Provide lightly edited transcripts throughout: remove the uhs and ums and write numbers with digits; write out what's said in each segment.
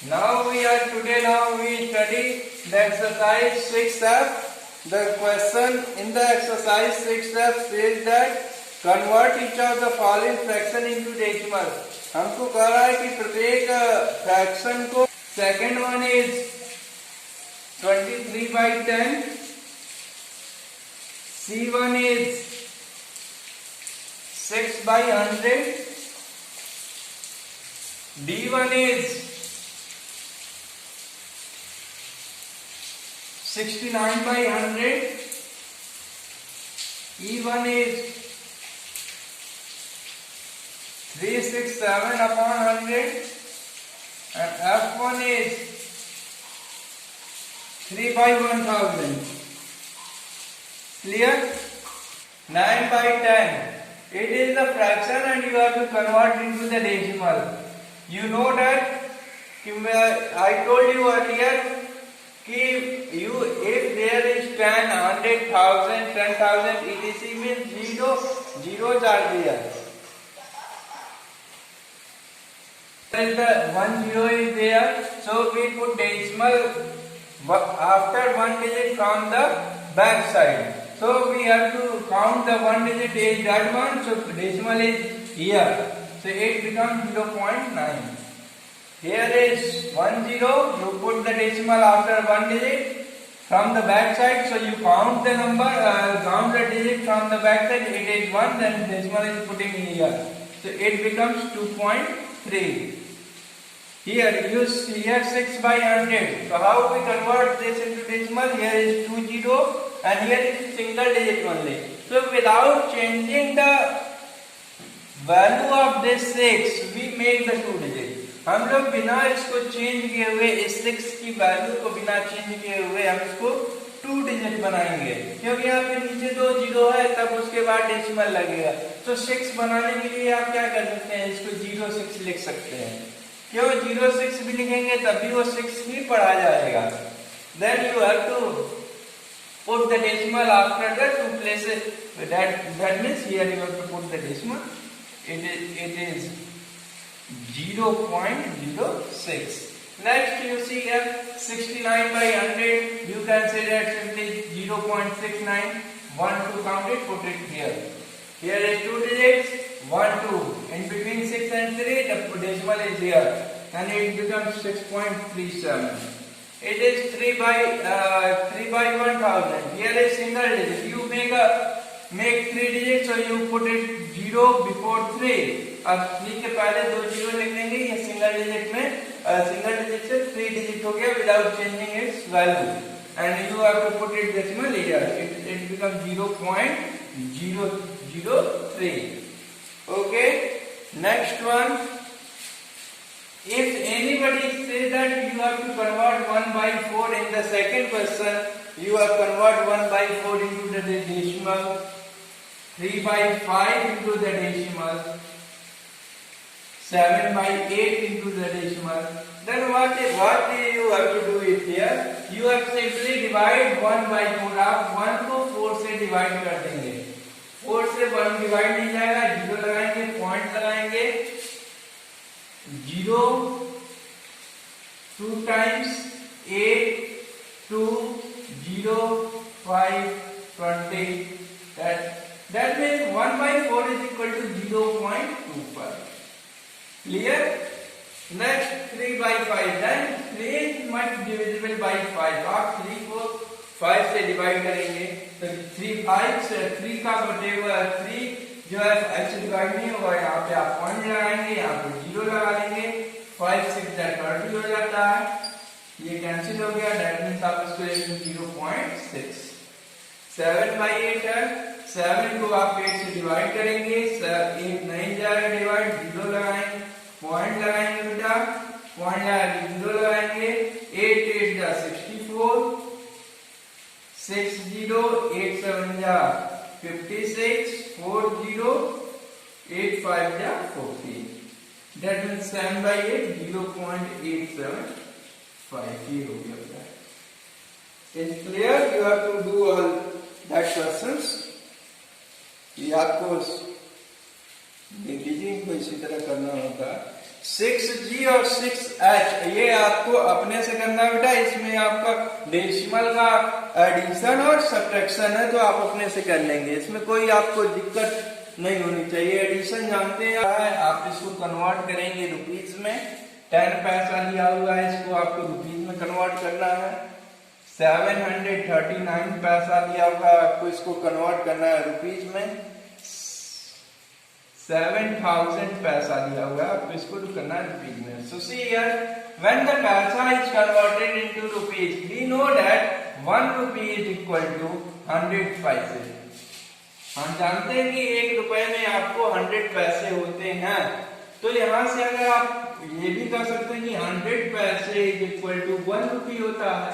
Now we study the exercise 6F. The question in the exercise 6F says that convert each of the following fraction into decimal. हमको कह रहा है कि प्रत्येक fraction को, second one is 23/10, C1 is 6/100, D1 is 69/100, E1 is 367/100, and F1 is 3/1000. Clear? 9/10. It is the fraction and you have to convert into the decimal. You know that I told you earlier if there is 10, 100,000, 10,000 etc means zeros are there. If the 1 0 is there, so we put decimal after one digit from the back side. So we have to count the one digit is that one, so decimal is here. So it becomes 0.9. Here is 10, you put the decimal after one digit from the back side, so you count the number, count the digit from the back side, it is 1, then decimal is putting here. So it becomes 2.3. Here you see here 6/100. So how we convert this into decimal? Here is 20 and here is single digit only. So without changing the value of this 6, we make the 2 digit. हम लोग बिना इसको change किए हुए, इस 6 की value को बिना चेंज किए हुए हम इसको 2 डिजिट बनाएंगे, क्योंकि यहाँ पे नीचे 2 0 है, तब उसके बाद डेसिमल लगेगा. तो 6 बनाने के लिए आप क्या कर सकते हैं, इसको 06 लिख सकते हैं. क्यों 06 भी लिखेंगे तब भी वो 6 ही पढ़ा जाएगा. Then you have to put the decimal after the two places. That means here you have to put the decimal. It is 0.06. Next you see here 69/100. You can say that simply 0.69. 1 to count it, put it here. Here is 2 digits, 1 2. In between 6 and 3, the decimal is here, and it becomes 6.37. It is 3/1000. Here is single digit. You make 3 digits, so you put it 0 before 3. अब 3 के पहले 2 0 लिख देंगे. ये single digit में single digit से 3 digit हो गया without changing its value, and you have to put it decimal here. It becomes 0.003. Okay. Next one. If anybody says that you have to convert 1/4 in the second question, you have convert 1/4 into the decimal, 3/5 into the decimal, 7/8 into the decimal. Then what you have to do it here? You have simply divide 1/4. आप 1 को 4 से divide कर देंगे. 4 से 1 divide नहीं जाएगा, 0 लगाएंगे, point लगाएंगे. 0 2 times 8 2 0 5 20. That means 1/4 is equal to 0.25. Clear? Next 3/5. Then 3 is much divisible by 5. आप 3 को 5 से डिवाइड करेंगे, तो 3 का बटेगा 3 जो है 5 से डिवाइड नहीं होगा. यहाँ पे आप पॉइंट लगाएंगे, यहाँ पे 0 लगा लेंगे. 5 6 30 हो जाता है, ये कैंसिल हो गया. दैट मीन्स आप इसको 0.6. 7/8 है. 7 को आप 8 से डिवाइड करेंगे, 8 नहीं जाएगा डिवाइड, 0 लगाएंगे, पॉइंट लगाएंगे बेटा, पॉइंट लगाएंगे, 0 लगाएंगे. 8 8 जा 64, 6 0 8 7 जा 56, 4 0 8 5 जा 40. That means 7/8 0.875. ये हो गया बेटा. It's clear? You have to do all that questions. ये आपको देखिए इनको इसी तरह करना होगा. 6G और 6H ये आपको अपने से करना है बेटा। इसमें आपका डेसिमल का एडिशन और सब्ट्रैक्शन है, तो आप अपने से कर लेंगे, इसमें कोई आपको दिक्कत नहीं होनी चाहिए। एडिशन जानते हैं आप, इसको कन्वर्ट करेंगे रुपीज में। 10 पैसा लिया हुआ है, इसको आपको रुपीज में कन्वर्ट करना है। 739 पैसा लिया हुआ है, आपको इसको कन्वर्ट करना है रुपीज में। 7000 पैसा लिया हुआ है, आपको इसको करना है रुपीज में। So see here, when the paisa is converted into rupees, we know that 1 rupee is equal to 100 पैसे। हम जानते हैं कि 1 रुपए में आपको 100 पैसे होते हैं। तो यहां से अगर आप ये भी कह सकते हैं कि 100 पैसे इज इक्वल टू 1 रुपी होता है,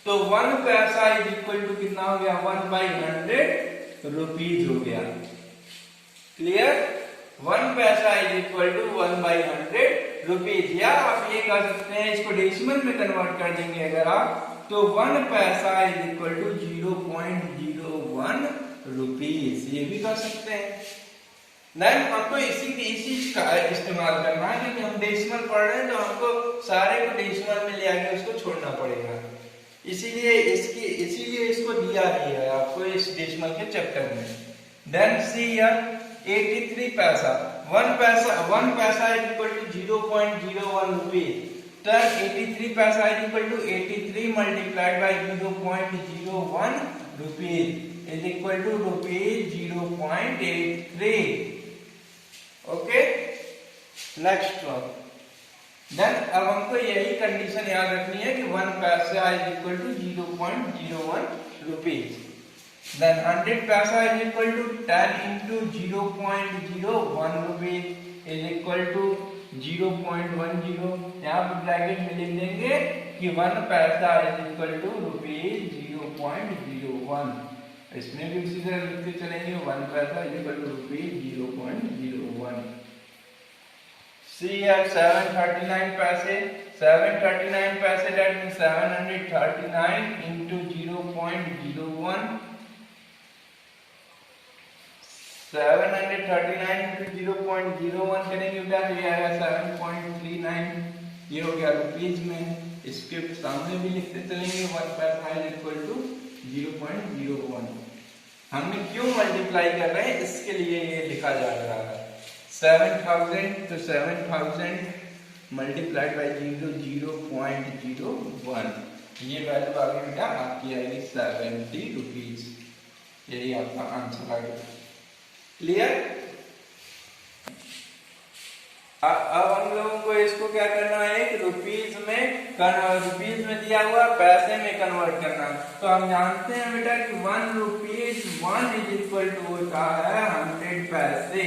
तो 1 पैसा इज इक्वल टू कितना हो गया, 1/100 रुपीज हो गया। Clear? 1 paisa is equal to 1/100 rupees. या आप ये कह सकते हैं, इसको डेसिमल में कन्वर्ट कर देंगे अगर आप, तो 1 paisa is equal to 0.01 rupees, ये भी कह सकते हैं। देन हमको इसी का इस्तेमाल करना है, क्योंकि हम डेसिमल पढ़ रहे हैं तो हमको सारे को डेसिमल में ले आके उसको छोड़ना पड़ेगा। इसीलिए इसको दिया ही है आपको इस डेसिमल के चैप्टर में। Then see here 83 paisa, 1 paisa is equal to 0.01 rupees. then 83 paisa is equal to 83 multiplied by 0.01 rupees is equal to rupees 0.83। Okay, next one. Then अब हमको यही कंडीशन याद रखनी है कि 1 paisa is equal to 0.01 rupees. Then 100 पैसा is equal to 10 into 0.01 rupees is equal to 0.10। यहाँ पे ब्रैकेट में लिख देंगे कि 1 पैसा is equal to रुपीज 0.01। इसमें भी उसी तरह लिखते चलेंगे, 1 पैसा is equal to rupees 0.01। See here 739 पैसे, 739 पैसे that means 739 into 0.01। 739 into 0.01 करेंगे बेटा, तो ये आएगा 7.39, ये हो गया रुपीज में। इसके सामने भी लिखते चलेंगे 1 पैसा इज इक्वल टू 0.01। हमने क्यों मल्टीप्लाई कर रहे हैं, इसके लिए ये लिखा जा रहा है। 7000 तो 7000 मल्टीप्लाइड बाई 0.01, ये वैल्यू आ गई बेटा आपकी आएगी 70 रुपीज। यही आपका आंसर आ गया। क्लियर? अब हम लोगों को इसको क्या करना है कि रुपीज में दिया हुआ पैसे में कन्वर्ट करना। तो हम जानते हैं बेटा कि 1 रुपीज 1 इज इक्वल टू होता है 100 पैसे।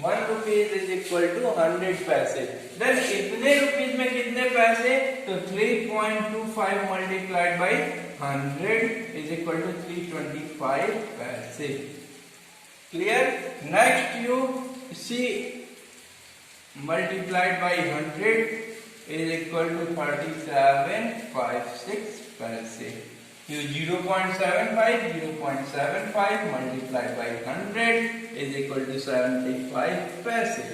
1 रुपीज इज इक्वल टू 100 पैसे। देन इतने रुपीज में कितने पैसे, तो 3.25 multiplied by 100 is equal to 325 paise. Clear? Next you see multiplied by 100 is equal to 3756 paise. You 0.75 multiplied by 100 is equal to 75 paise.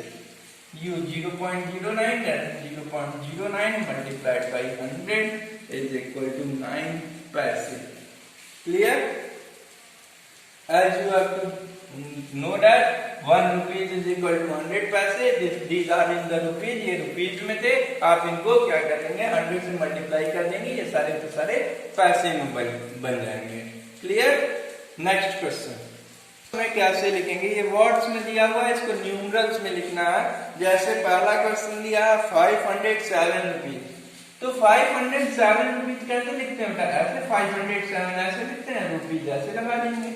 You 0.09 multiplied by 100 is equal to 9 paise. Clear? As you have to know that 1 rupees is equal to 100 पैसे, these are in the rupees, ये rupees में थे। आप इनको क्या करेंगे, 100 से multiply कर देंगे, ये सारे के सारे पैसे में बन जाएंगे। क्लियर? नेक्स्ट क्वेश्चन में कैसे लिखेंगे, ये वर्ड्स में दिया हुआ है, इसको न्यूमरल्स में लिखना है। जैसे पहला क्वेश्चन दिया है 507 रुपीज, तो 507 रुपीज कैसे लिखते हैं बेटा, ऐसे 507 ऐसे लिखते हैं, रुपीज ऐसे लगा देंगे।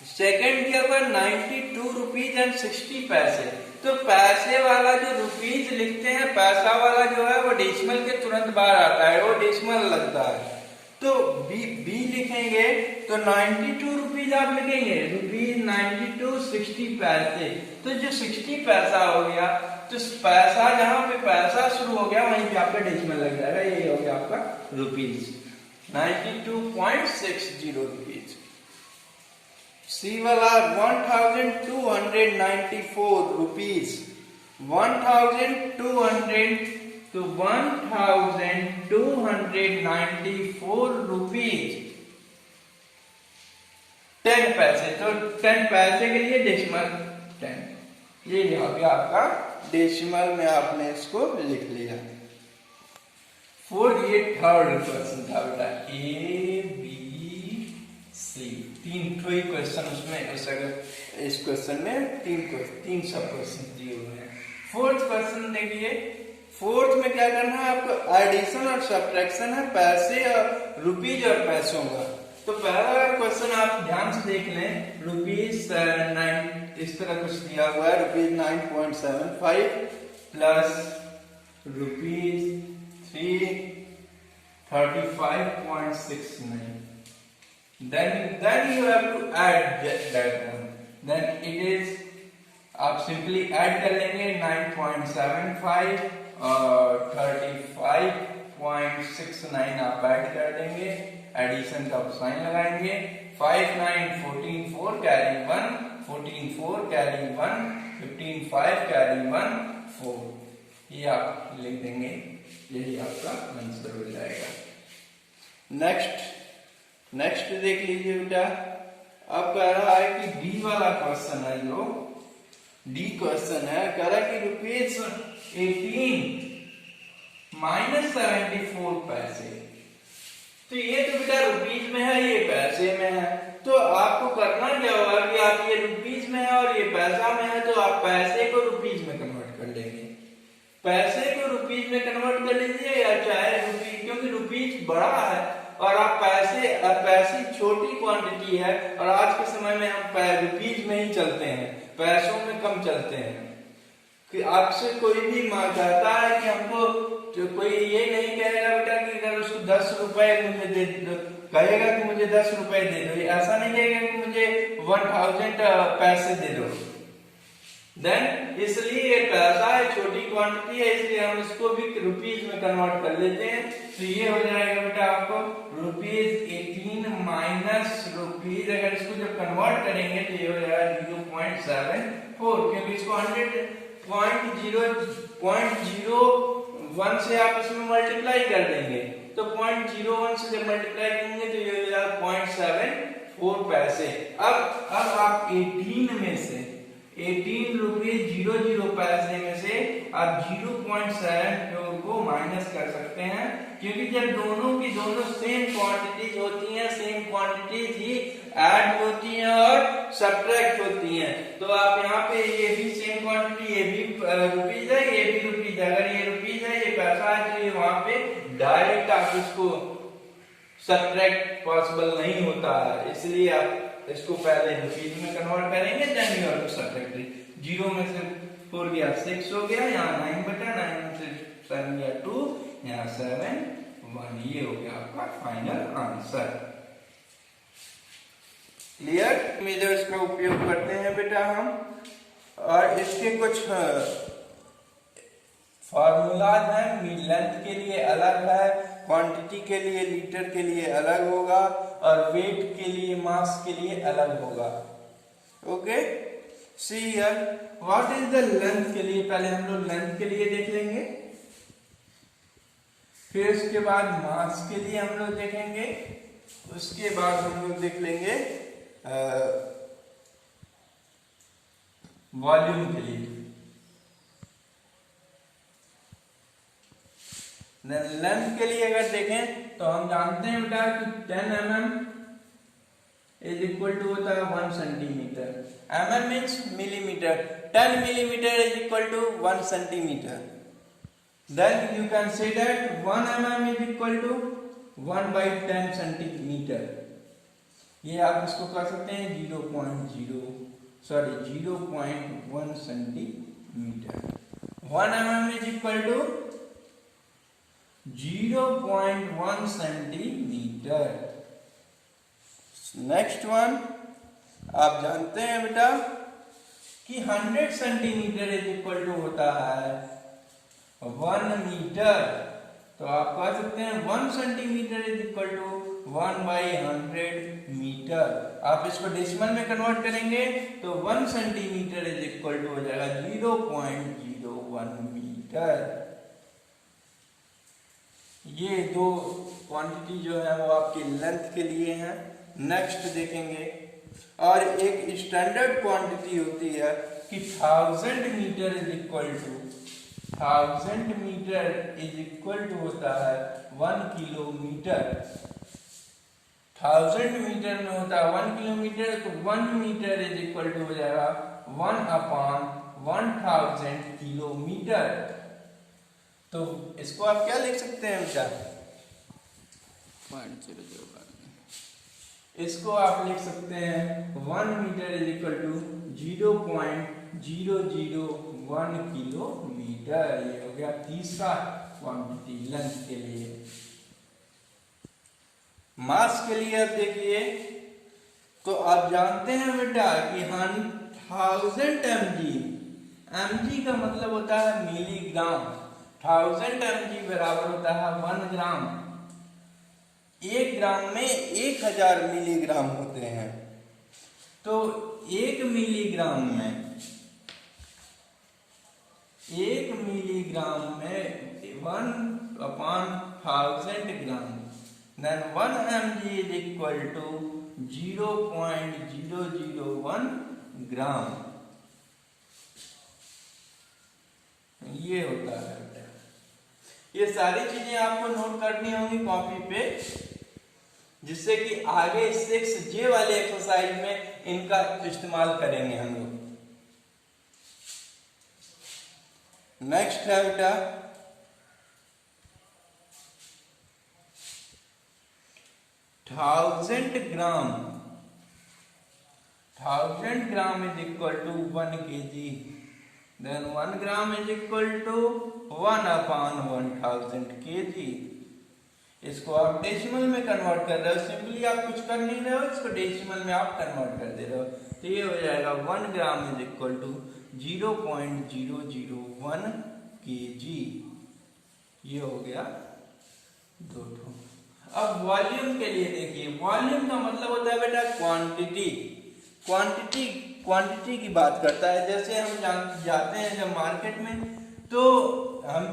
सेकेंड किया हुआ 92 रुपीज एंड 60 पैसे, तो पैसे वाला जो रुपीज लिखते हैं, पैसा वाला जो है वो डेसिमल के तुरंत बाहर आता है, वो डेसिमल लगता है। तो बी लिखेंगे तो 92 रुपीज आप लिखेंगे, रुपीज 92 60 पैसे। तो जो 60 पैसा हो गया, तो पैसा जहां पे पैसा शुरू हो गया वहीं पे आपका डेसिमल लग जाएगा, ये हो गया आपका रुपीज 92.60 रुपीज। सी वाला 1294 रुपीज, 1200 तो 1294 रुपीज 10 पैसे। तो 10 पैसे के लिए डेसिमल 10, ये यहाँ पे आपका डेसिमल में आपने इसको लिख लिया। ये थर्ड क्वेश्चन था बेटा, ए बी सी, तीन ही क्वेश्चन उसमें, इस क्वेश्चन में तीन सब क्वेश्चन दिए हुए हैं। फोर्थ क्वेश्चन देखिए, फोर्थ में क्या करना है आपको, एडिशन और सब्ट्रैक्शन है पैसे और रुपीज और पैसों का। तो पहला क्वेश्चन आप ध्यान से देख लें, रुपीज 9 इस तरह कुछ दिया हुआ है, rupees 9.75 plus rupees 335.69, then you have to add that one, then it is, आप सिंपली ऐड कर लेंगे 9.75 और 35.69 आप ऐड कर देंगे, एडिशन का साइन लगाएंगे, 5 9 14 4 कैरी 1 14 4 कैरी 1 15 5 कैरी 1 4, ये आप लिख देंगे, यही आपका आंसर हो जाएगा। नेक्स्ट देख लीजिए बेटा, अब कह रहा है कि डी वाला क्वेश्चन है, जो डी क्वेश्चन है, कह रहा है कि रुपीज 18 माइनस 74 पैसे। तो ये तो बेटा रुपीज में है, ये पैसे में है, तो आपको करना क्या होगा कि आप ये रुपीज में है और ये पैसा में है, तो आप पैसे को रुपीज में कन्वर्ट कर लेंगे, पैसे को रुपीज में कन्वर्ट कर लीजिए, या चाहे रुपीज, क्योंकि रुपीज बड़ा है और आप पैसे छोटी क्वांटिटी है, और आज के समय में हम रुपीज में ही चलते हैं, पैसों में कम चलते हैं। कि आपसे कोई भी चाहता है कि हमको, जो कोई ये नहीं कहेगा बेटा कि अगर उसको 10 रुपए मुझे दे दो, कहेगा कि मुझे 10 रुपए दे दो, ऐसा नहीं कहेगा कि मुझे 1000 पैसे दे दो। देन इसलिए ये पैसा है, छोटी क्वांटिटी है, इसलिए हम इसको भी रुपीज में कन्वर्ट कर लेते हैं। तो ये हो जाएगा बेटा आपको रुपीज 18 माइनस रुपीज, अगर इसको जब कन्वर्ट करेंगे तो ये हो जाएगा 0.74, क्योंकि इसको 0.01 से आप इसमें मल्टीप्लाई कर देंगे, तो 0.01 से जब मल्टीप्लाई करेंगे तो ये हो जाएगा 0.74 पैसे। अब आप 18 में से 18 रुपीज 00 पैसे में से आप 0.74 को माइनस कर सकते हैं, क्योंकि जब दोनों की दोनों सेम क्वांटिटीज होती हैं, सेम क्वांटिटीज ही ऐड होती हैं और सब्ट्रैक्ट होती हैं, तो आप यहाँ पे ये भी सेम क्वांटिटी, ये भी रुपीज है, ये भी रुपीज है, अगर ये रुपीज है ये पैसा है, तो ये वहां पे डायरेक्ट आप इसको सब्ट्रैक्ट पॉसिबल नहीं होता है, इसलिए आप इसको पहले रुपीज में कन्वर्ट करेंगे, then you have to subtract 0 में से 4 गया 6 हो गया, यहाँ 9 बटा 9 में से 7 गया 2, यहाँ 7 1, ये हो गया आपका फाइनल आंसर। क्लियर? मेजर्स का उपयोग करते हैं बेटा हम, और इसके कुछ फॉर्मूलाज हैं, लेंथ के लिए अलग है, क्वांटिटी के लिए लीटर के लिए अलग होगा, और वेट के लिए मास के लिए अलग होगा। Okay, see here what is the length के लिए, पहले हम लोग लेंथ के लिए देख लेंगे, फिर उसके बाद मास के लिए हम लोग देखेंगे, उसके बाद हम लोग देख लेंगे वॉल्यूम के लिए। लेंथ के लिए अगर देखें तो हम जानते हैं बेटा कि 10 mm इज इक्वल टू होता है 1 centimetre, mm means millimetre, 10 millimetre is equal to 1 centimetre, then you can say that 1 mm is equal to 1/10 centimetre. ये आप इसको कर सकते हैं 0.1 centimetre, 1 mm is equal to 0.1 centimetre. Next one, आप जानते हैं बेटा कि 100 सेंटीमीटर इज इक्वल टू होता है 1 मीटर, तो आप कह सकते हैं 1 centimetre is equal to 1/100 metre. आप इसको डेसिमल में कन्वर्ट करेंगे तो 1 सेंटीमीटर इज इक्वल टू हो जाएगा 0.01 मीटर। ये दो क्वांटिटी जो है वो आपकी लेंथ के लिए हैं। नेक्स्ट देखेंगे, और एक स्टैंडर्ड क्वांटिटी होती है कि 1000 metre is equal to 1000 metre is equal to होता है 1 किलोमीटर। 1000 मीटर में होता है 1 किलोमीटर, तो 1 मीटर इज इक्वल टू हो जाएगा 1/1000 किलोमीटर। तो इसको आप क्या लिख सकते हैं बेटा? 0.001। इसको आप लिख सकते हैं 1 metre is equal to 0.001 kilometre. ये हो गया तीसरा क्वांटिटी लेंथ के लिए। मास के लिए अब देखिए, तो आप जानते हैं बेटा कि 1000 mg, mg का मतलब होता है मिलीग्राम। 1000 mg बराबर होता है 1 ग्राम। 1 ग्राम में 1000 मिलीग्राम होते हैं। तो 1 मिलीग्राम में 1/1000 ग्राम, then 1 mg is equal to 0.001 ग्राम। ये होता है बेटा। ये सारी चीजें आपको नोट करनी होंगी कॉपी पे, जिससे कि आगे 6J वाले एक्सरसाइज में इनका इस्तेमाल करेंगे हम लोग। नेक्स्ट है बेटा 1000 gram. 1000 gram is equal to 1 kg। Then 1 gram is equal to 1/1000 kg। इसको आप डेसिमल में कन्वर्ट कर रहे हो, सिंपली आप कुछ कर नहीं रहे हो, इसको डेसिमल में आप कन्वर्ट कर दे रहे हो। तो ये हो जाएगा 1 gram is equal to 0.001 kg। ये हो गया 2 ठो। अब वॉल्यूम के लिए देखिए, वॉल्यूम का मतलब होता है बेटा क्वांटिटी। क्वांटिटी की बात करता है। जैसे हम जाते हैं जब मार्केट में, तो हम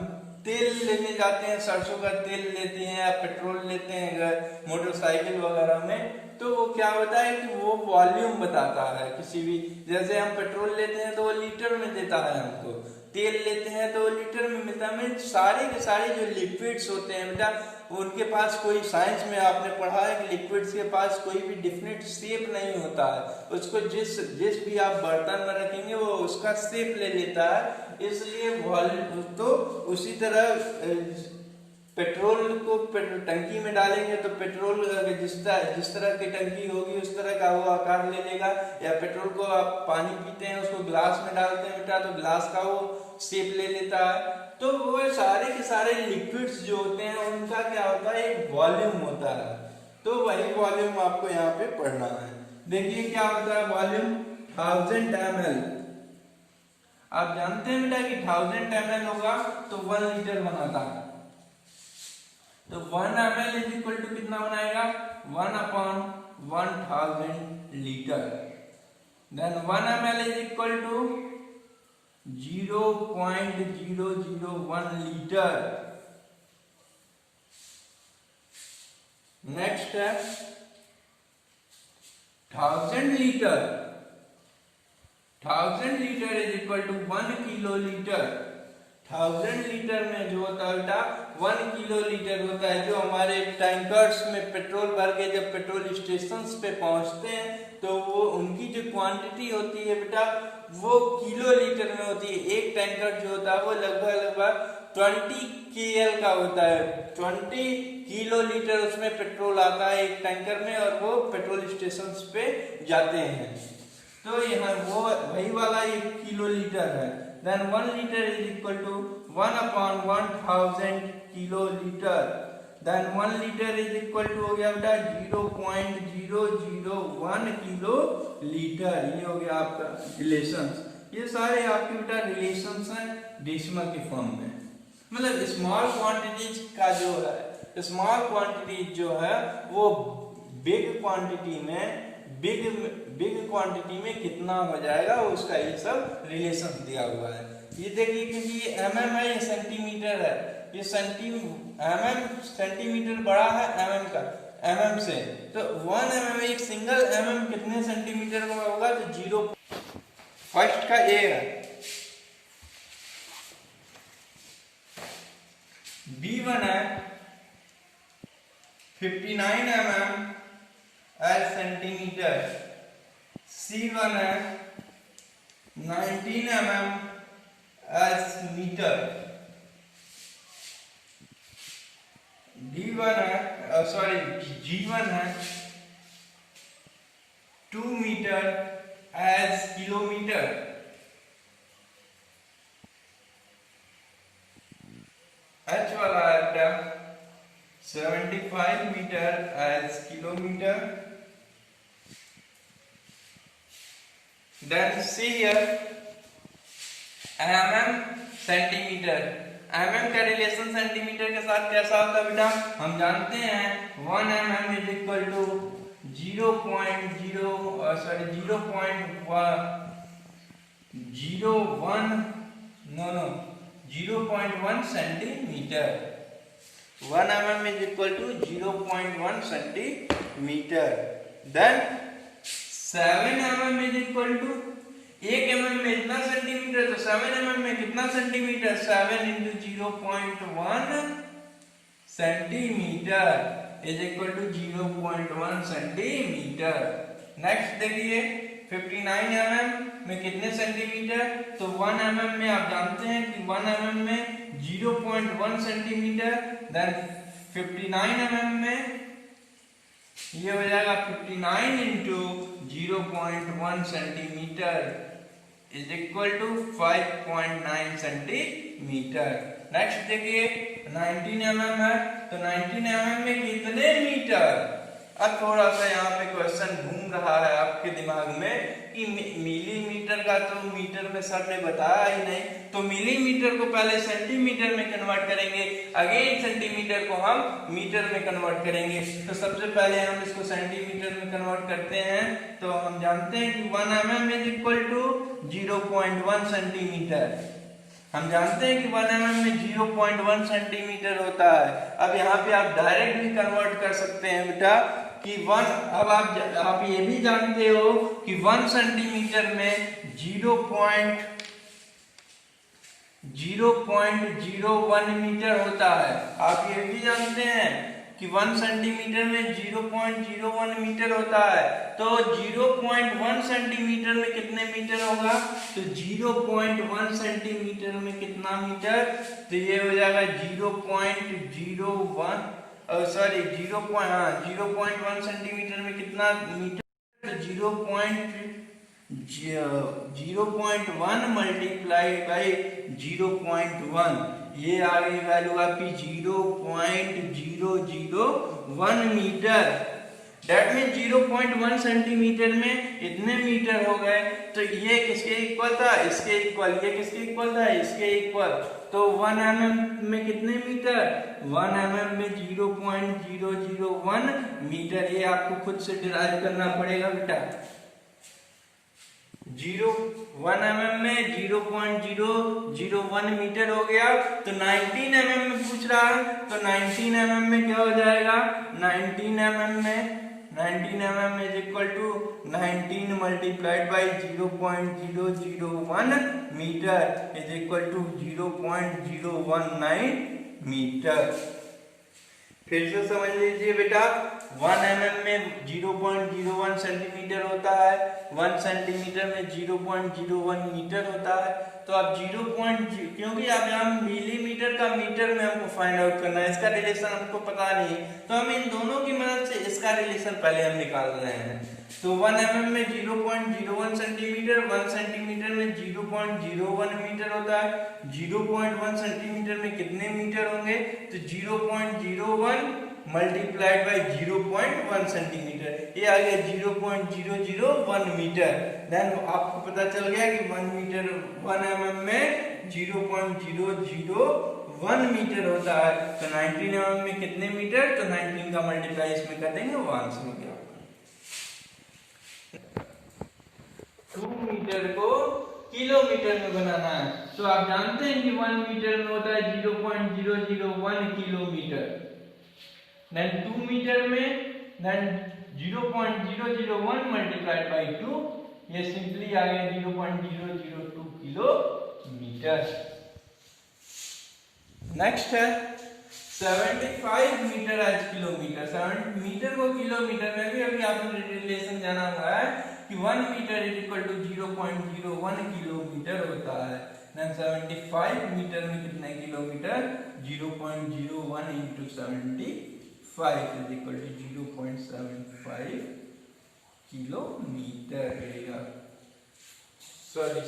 तेल लेने जाते हैं, सरसों का तेल लेते हैं या पेट्रोल लेते हैं मोटरसाइकिल वगैरह में, तो वो क्या होता है कि वो वॉल्यूम बताता है किसी भी। जैसे हम पेट्रोल लेते हैं तो वो लीटर में देता है हमको, तेल लेते हैं तो वो लीटर में मिलता है। मतलब सारे के सारे जो लिक्विड्स होते हैं बेटा, उनके पास कोई, साइंस में आपने पढ़ा है कि लिक्विड्स के पास कोई भी डिफिनिट शेप नहीं होता है। उसको जिस भी आप बर्तन में रखेंगे वो उसका शेप ले लेता है। इसलिए वॉल्यूम, तो उसी तरह पेट्रोल को टंकी में डालेंगे तो पेट्रोल जिस तरह की टंकी होगी उस तरह का वो आकार ले लेगा। या पेट्रोल को आप पानी पीते हैं, उसको ग्लास में डालते हैं बेटा, तो ग्लास का वो शेप ले लेता है। तो वो सारे के सारे लिक्विड्स जो होते हैं उनका क्या होता है, एक वॉल्यूम होता है। तो वही वॉल्यूम आपको यहाँ पे पढ़ना है। देखिए क्या होता है वॉल्यूम, 1000 ml। आप जानते हैं बेटा कि 1000 ml होगा तो 1 लीटर बनाता है। तो 1 ml इज इक्वल टू कितना बनाएगा, 1/1000 litre. Then 1 ml is equal to 0.001 litre. Next है 1000 litre. 1000 litre is equal to 1 kilolitre. 1000 litre में जो होता है बेटा 1 किलो लीटर होता है। जो हमारे टैंकर्स में पेट्रोल भर के जब पेट्रोल स्टेशन पे पहुंचते हैं तो वो उनकी जो क्वांटिटी होती है बेटा वो किलो लीटर में होती है। एक टैंकर जो होता है वो लगभग 20 KL का होता है। 20 किलो लीटर उसमें पेट्रोल आता है एक टैंकर में, और वो पेट्रोल स्टेशन पे जाते हैं। तो यहाँ वो वही वाला 1 किलो लीटर है। Then 1 liter is equal to 1/1000 kilo litre. Then 1 liter is equal to हो गया बेटा 0.001 किलो लीटर। ये हो गया आपका रिलेशंस। ये सारे आपके बेटा रिलेशंस हैं डेसिमल के फॉर्म में। मतलब स्मॉल क्वांटिटीज का जो है, स्मॉल क्वांटिटी जो है वो बिग क्वांटिटी में कितना हो जाएगा, उसका ये सब रिलेशन दिया हुआ है। ये देखिए क्योंकि ये mm है, ये सेंटीमीटर है, ये सेंटीमीटर बड़ा है mm से, तो 1 mm एक सिंगल mm कितने सेंटीमीटर का होगा, तो 0 फर्स्ट का ए है। B1 है 59 mm एज सेंटीमीटर, C1 है 19 mm एज मीटर, D1 है G1 है 2 मीटर एज किलोमीटर, H वाला है 75 metre as kilometre. Then see here mm centimetre, mm का रिलेशन सेंटीमीटर के साथ कैसा होता है बेटा, हम जानते हैं 1 mm is equal to 0.1 centimetre, 1 mm is equal to 0.1 centimetre. Then 7 mm is equal to 1 mm में इतना सेंटीमीटर, तो 7 mm में कितना centimetre, 7 into 0.1 centimetre is equal to 0.1 centimetre. Next देखिए 59 mm में कितने सेंटीमीटर, तो 1 mm में आप जानते हैं कि 1 mm में 0.1 सेंटीमीटर, देन 59 mm में ये हो जाएगा 59 into 0.1 centimetre is equal to 5.9 centimetre. Next देखिए 19 mm है, तो 19 mm में कितने मीटर, अब थोड़ा सा यहाँ पे क्वेश्चन घूम रहा है आपके दिमाग में कि मिलीमीटर का तो मीटर में सर ने बताया ही नहीं, तो मिलीमीटर को पहले सेंटीमीटर में कन्वर्ट करेंगे, अगेन सेंटीमीटर को हम मीटर में कन्वर्ट करेंगे। तो सबसे पहले हम इसको सेंटीमीटर में कन्वर्ट करते हैं, तो हम जानते हैं कि 1 mm is equal to 0.1 centimetre, हम जानते हैं कि 1 mm में 0.1 सेंटीमीटर होता है। अब यहाँ पे आप डायरेक्ट भी कन्वर्ट कर सकते हैं बेटा कि 1, अब आप ये भी जानते हो कि 1 सेंटीमीटर में 0.01 मीटर होता है। आप ये भी जानते हैं कि 1 सेंटीमीटर में 0.01 मीटर होता है, तो 0.1 सेंटीमीटर में कितने मीटर होगा, तो 0.1 सेंटीमीटर में कितना मीटर, तो ये हो जाएगा 0.1 सेंटीमीटर में कितना मीटर, तो 0.1 मल्टीप्लाई बाई 0.1, ये आ गई वैल्यू आपकी 0.001 मीटर। डेट मीन 0.1 सेंटीमीटर में इतने मीटर हो गए, तो ये किसके इक्वल था, इसके इक्वल, ये किसके इक्वल था, इसके इक्वल, तो 1 mm में कितने मीटर, 1 mm में 0.001 मीटर, ये आपको खुद से डिराइव करना पड़ेगा बेटा। 1 mm में 0.001 मीटर हो गया, तो 19 mm में पूछ रहा है, तो 19 mm में क्या हो जाएगा, 19 mm is equal to 19 multiplied by 0.001 metre is equal to 0.019 metre. फिर से समझ लीजिए बेटा, 1 mm में 0.01 सेंटीमीटर होता है, 1 सेंटीमीटर में 0.01 मीटर होता है, तो आप क्योंकि आप यहाँ मिलीमीटर का मीटर में हमको फाइंड आउट करना है, इसका रिलेशन हमको पता नहीं, तो हम इन दोनों की मदद से इसका रिलेशन पहले हम निकाल रहे हैं। तो 1 mm में 0.01 सेंटीमीटर, 1 सेंटीमीटर में 0.01 मीटर होता है, 0.1 सेंटीमीटर में कितने मीटर होंगे, तो 0.01 मल्टीप्लाइड बाई 0.1 सेंटीमीटर, ये आ गया 0.001 मीटर। देन आपको पता चल गया कि 1 mm में 0.001 मीटर होता है। तो 19 mm में कितने मीटर, तो 19 का मल्टीप्लाई इसमें कर देंगे 1 से हो गया। 2 मीटर को किलोमीटर में बनाना है, तो आप जानते हैं कि 1 मीटर में होता है 0.001 किलोमीटर। देन 2 मीटर में देन 0.001 मल्टीप्लाइड बाई 2, ये सिंपली आ गया 0.002 किलोमीटर। नेक्स्ट है 75 मीटर एज किलोमीटर। 70 मीटर को किलोमीटर में भी अभी आपने रिलेशन जाना हुआ है कि 1 metre is equal to 0.01 kilometre होता है। देन 75 मीटर में कितने kilometre, 0.01 into 75 is equal to 0.75 kilometre रहेगा। सॉरी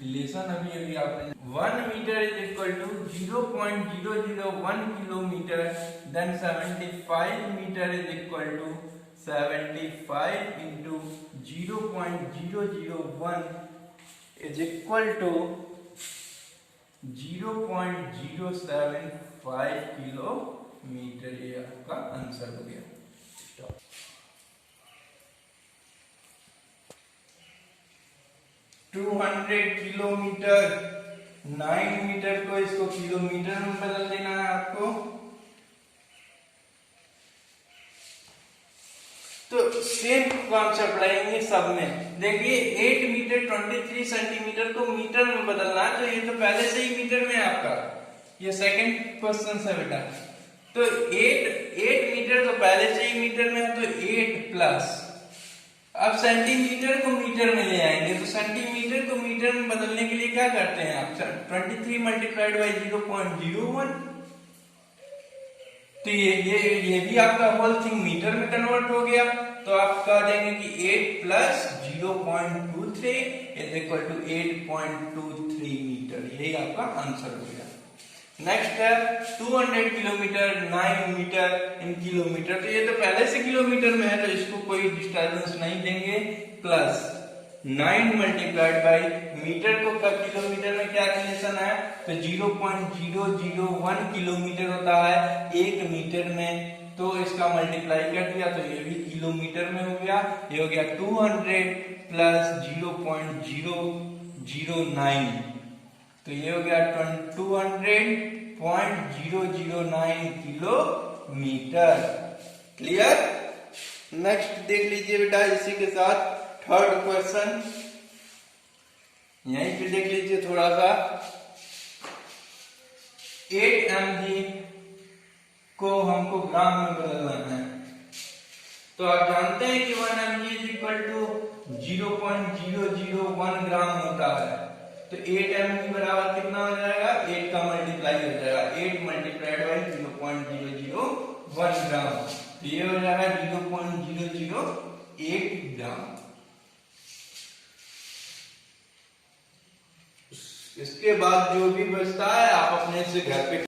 रिलेशन अभी आपने 1 metre is equal to 0.001 kilometre, then 75 metre is equal to 75 into 0.001 is equal to 0.075 kilometre. ये आपका आंसर हो गया। 200 किलोमीटर, 9 मीटर को इसको किलोमीटर में बदल देना है आपको। तो सेम कॉन्सेप्ट रहेंगे सब में। देखिए 8 मीटर 23 सेंटीमीटर को मीटर में बदलना है, तो ये तो पहले से ही मीटर में है आपका, ये सेकंड क्वेश्चन है बेटा। तो 8 मीटर तो पहले से ही मीटर में है, तो 8 प्लस, अब सेंटीमीटर को मीटर में ले आएंगे, तो सेंटीमीटर को मीटर में बदलने के लिए क्या करते हैं आप, 23 मल्टीप्लाइड बाई 0.01, तो ये भी आपका होल थिंग मीटर में कन्वर्ट हो गया। तो आप कह देंगे कि 8 plus 0.23 is equal to 8.23 metre, यही आपका आंसर हो गया। नेक्स्ट है 200 किलोमीटर, 9 मीटर इन किलोमीटर, तो ये तो पहले से किलोमीटर में है, तो इसको कोई डिस्टर्बेंस नहीं देंगे। प्लस 9 मल्टीप्लाइड बाई मीटर को किलोमीटर में क्या रिलेशन है, तो 0.001 किलोमीटर होता है 1 मीटर में, तो इसका मल्टीप्लाई कर दिया, तो ये भी किलोमीटर में हो गया। ये हो गया 200 प्लस 0.009, तो ये हो गया 200.009 किलोमीटर। क्लियर। नेक्स्ट देख लीजिए बेटा, इसी के साथ थर्ड क्वेश्चन यहीं पे देख लीजिए थोड़ा सा। 8 mg को हमको ग्राम में बदलना है, तो आप जानते हैं कि 1 mg इज इक्वल टू 0.001 ग्राम होता है। तो 8 mg बराबर कितना हो जाएगा, 8 का मल्टीप्लाई हो जाएगा, 8 मल्टीप्लाइड बाई 0.001 ग्राम, तो ये हो जाएगा 0.008 ग्राम। इसके बाद जो भी बचता है आप अपने से घर पे